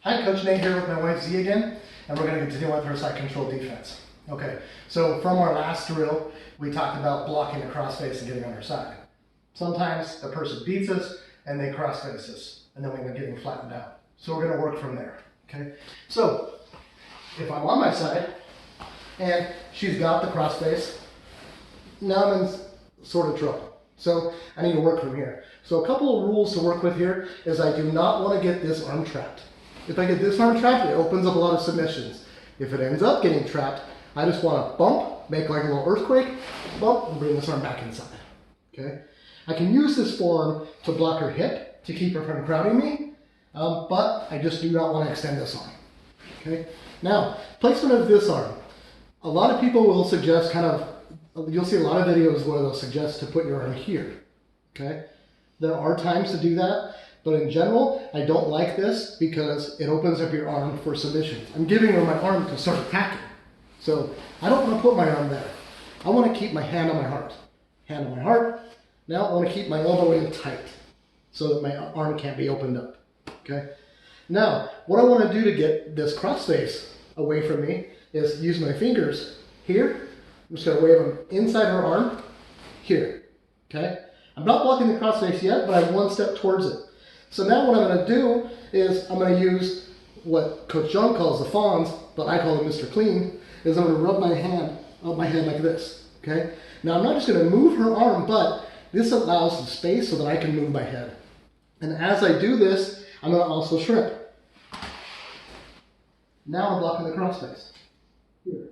Hi, Coach Nate here with my wife Z again, and we're going to continue with our side control defense. Okay, so from our last drill, we talked about blocking the crossface and getting on our side. Sometimes the person beats us and they crossface us, and then we end up getting flattened out. So we're going to work from there. Okay, so if I'm on my side and she's got the crossface, now I'm in sort of trouble. So I need to work from here. So a couple of rules to work with here is I do not want to get this arm trapped. If I get this arm trapped, it opens up a lot of submissions. If it ends up getting trapped, I just want to bump, make like a little earthquake, bump, and bring this arm back inside. Okay? I can use this forearm to block her hip to keep her from crowding me, but I just do not want to extend this arm. Okay? Now, placement of this arm. A lot of people will suggest you'll see a lot of videos where they'll suggest to put your arm here. Okay? There are times to do that. But in general, I don't like this because it opens up your arm for submissions. I'm giving her my arm to start attacking. So I don't want to put my arm there. I want to keep my hand on my heart. Hand on my heart. Now I want to keep my elbow in tight so that my arm can't be opened up. Okay? Now, what I want to do to get this crossface away from me is use my fingers here. I'm just going to wave them inside her arm here. Okay? I'm not blocking the crossface yet, but I'm one step towards it. So now what I'm going to do is I'm going to use what Coach John calls the fawns, but I call it Mr. Clean, is I'm going to rub my hand up my head like this, okay? Now I'm not just going to move her arm, but this allows the space so that I can move my head. And as I do this, I'm going to also shrimp. Now I'm blocking the crossface. Here.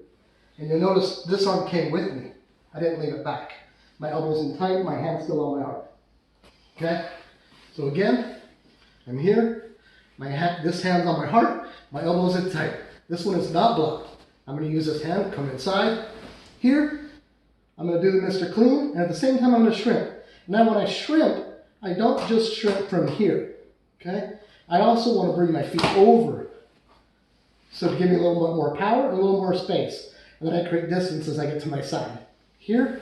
And you'll notice this arm came with me. I didn't leave it back. My elbow's in tight, my hand's still on my heart. Okay? So again, I'm here, this hand's on my heart, my elbow's in tight. This one is not blocked. I'm going to use this hand, come inside. Here, I'm going to do the Mr. Clean, and at the same time I'm going to shrimp. Now when I shrimp, I don't just shrimp from here, okay? I also want to bring my feet over, so to give me a little bit more power and a little more space. And then I create distance as I get to my side. Here,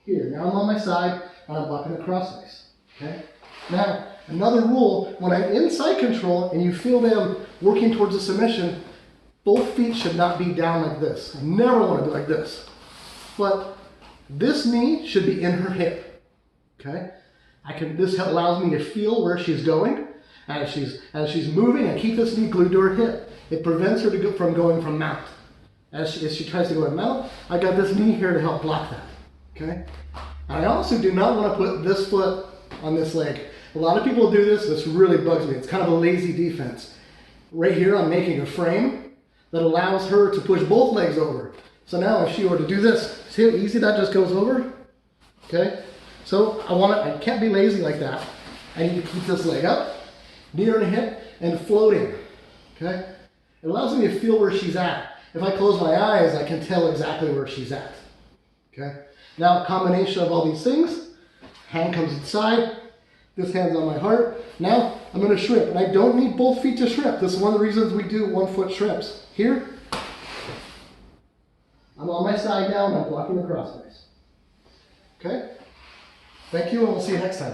here. Now I'm on my side, and I'm blocking the crossface, okay? Now, another rule, when I'm in side control and you feel them working towards a submission, both feet should not be down like this. I never want to be like this. But this knee should be in her hip. Okay? This allows me to feel where she's going as she's moving and keep this knee glued to her hip. It prevents her from going from mount. As she tries to go to mount, I got this knee here to help block that. Okay? I also do not want to put this foot on this leg. A lot of people do this. This really bugs me. It's kind of a lazy defense. Right here, I'm making a frame that allows her to push both legs over. So now if she were to do this, see how easy that just goes over? Okay? So I can't be lazy like that. I need to keep this leg up, knee on the hip, and floating. Okay? It allows me to feel where she's at. If I close my eyes, I can tell exactly where she's at. Okay? Now, a combination of all these things, hand comes inside, this hand's on my heart. Now, I'm going to shrimp, and I don't need both feet to shrimp. This is one of the reasons we do 1 foot shrimps. Here, I'm on my side now, and I'm blocking the crossface. Okay? Thank you, and we'll see you next time.